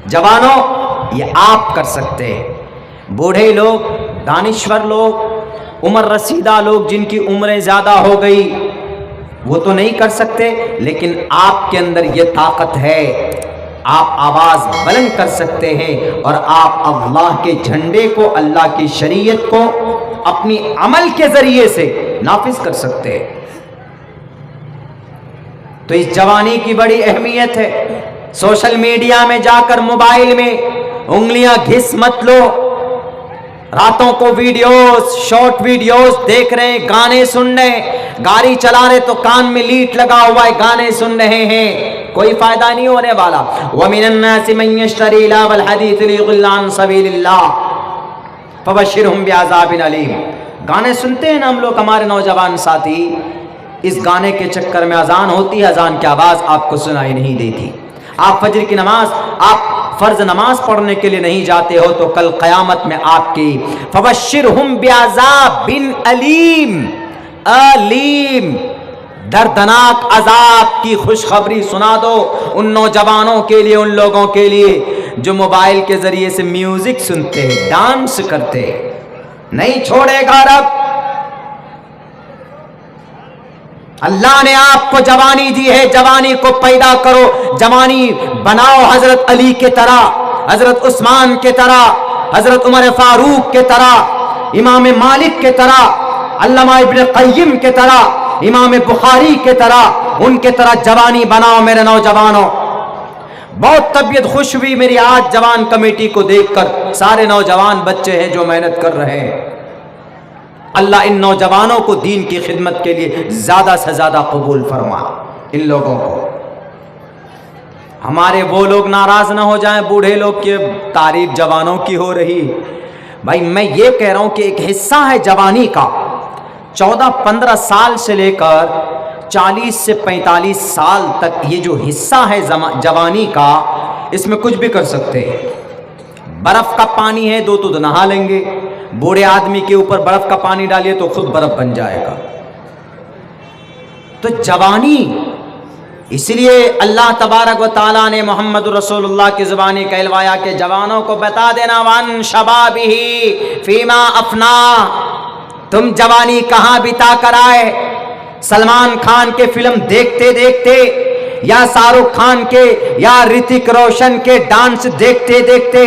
جوانوں یہ آپ کر سکتے ہیں، بوڑھے لوگ، دانشور لوگ، عمر رسیدہ لوگ جن کی عمریں زیادہ ہو گئی وہ تو نہیں کر سکتے، لیکن آپ کے اندر یہ طاقت ہے، آپ آواز بلند کر سکتے ہیں اور آپ اللہ کے جھنڈے کو، اللہ کی شریعت کو اپنی عمل کے ذریعے سے نافذ کر سکتے ہیں۔ تو اس جوانی کی بڑی اہمیت ہے۔ سوشل میڈیا میں جا کر موبائل میں انگلیاں گھس مت لو، راتوں کو ویڈیوز، شارٹ ویڈیوز دیکھ رہے ہیں، گانے سن رہے ہیں، گاڑی چلا رہے تو کان میں لیٹ لگا ہوا ہے، گانے سن رہے ہیں، کوئی فائدہ نہیں ہونے والا۔ وَمِنَ النَّاسِ مَن يَشْتَرِي لَهْوَ الْحَدِيثِ لِيُضِلَّ عَن سَبِيلِ اللَّهِ فَبَشِّرْهُم بِعَذَابٍ أَلِيمٍ۔ گانے سنتے ہیں نا ہم لوگ، ہمارے نوجوان ساتھی، اس گانے کے چکر میں اذان ہوتی ہے، اذان کی آواز آپ کو سنائی نہیں دیتی، آپ فجر کی نماز، آپ فرض نماز پڑھنے کے لیے نہیں جاتے ہو تو کل قیامت میں آپ کی فبشرہم بعذاب علیم، علیم دردناک عذاب کی خوشخبری سنا دو ان نوجوانوں کے لیے، ان لوگوں کے لیے جو موبائل کے ذریعے سے میوزک سنتے ہیں، ڈانس کرتے ہیں۔ نہیں چھوڑے گا رب۔ اللہ نے آپ کو جوانی دی ہے، جوانی کو پیدا کرو، جوانی بناؤ حضرت علی کے طرح، حضرت عثمان کے طرح، حضرت عمر فاروق کے طرح، امام مالک کے طرح، علامہ ابن قیم کے طرح، امام بخاری کے طرح، ان کے طرح جوانی بناؤ میرے نوجوانوں۔ بہت طبیعت خوش ہوئی میری آج جوان کمیٹی کو دیکھ کر، سارے نوجوان بچے ہیں جو محنت کر رہے ہیں۔ اللہ ان نوجوانوں کو دین کی خدمت کے لیے زیادہ سے زیادہ قبول فرما، ان لوگوں کو۔ ہمارے وہ لوگ ناراض نہ ہو جائیں، بوڑھے لوگ کی تعریف جوانوں کی ہو رہی۔ بھائی میں یہ کہہ رہا ہوں کہ ایک حصہ ہے جوانی کا، 14-15 سال سے لے کر 40 سے 45 سال تک یہ جو حصہ ہے جوانی کا، اس میں کچھ بھی کر سکتے ہیں۔ برف کا پانی ہے تو نہا لیں گے، بوڑھے آدمی کے اوپر برف کا پانی ڈالیے تو خود برف بن جائے گا۔ تو جوانی، اس لیے اللہ تبارک و تعالیٰ نے محمد رسول اللہ کی زبانی کہلوایا کہ جوانوں کو بتا دینا وَان شَبَابِهِ فِيمَا أَفْنَا، تم جوانی کہاں بتا کر آئے؟ سلمان خان کے فلم دیکھتے دیکھتے، یا شاہ رخ خان کے یا رتک روشن کے ڈانس دیکھتے دیکھتے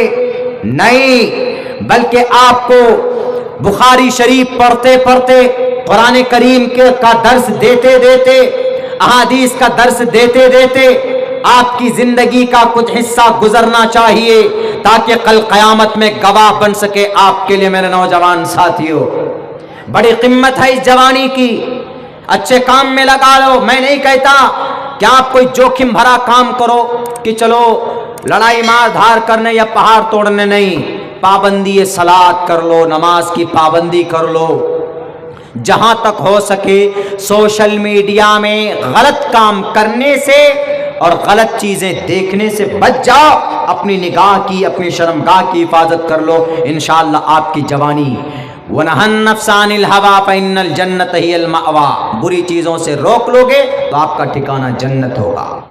نہیں، بلکہ آپ کو بخاری شریف پڑھتے پڑھتے، قرآن کریم کا درس دیتے دیتے، احادیث کا درس دیتے دیتے آپ کی زندگی کا کچھ حصہ گزرنا چاہیے تاکہ کل قیامت میں گواہ بن سکے آپ کے لیے میرے نوجوان ساتھیوں۔ بڑی قیمت ہے اس جوانی کی، اچھے کام میں لگا لو۔ میں نہیں کہتا کہ آپ کوئی جوخم بھرا کام کرو کہ چلو لڑائی مار دھار کرنے یا پہاڑ توڑنے، نہیں، پابندی صلاۃ کر لو، نماز کی پابندی کر لو۔ جہاں تک ہو سکے سوشل میڈیا میں غلط کام کرنے سے اور غلط چیزیں دیکھنے سے بچ جاؤ، اپنی نگاہ کی، اپنی شرمگاہ کی حفاظت کر لو، انشاءاللہ آپ کی جوانی۔ وَنَهَا النَّفْسَ عَنِ الْهَوَىٰ فَإِنَّ الْجَنَّةَ هِيَ الْمَأْوَىٰ، بری چیزوں سے روک لوگے تو آپ کا ٹھکانہ جنت ہوگا۔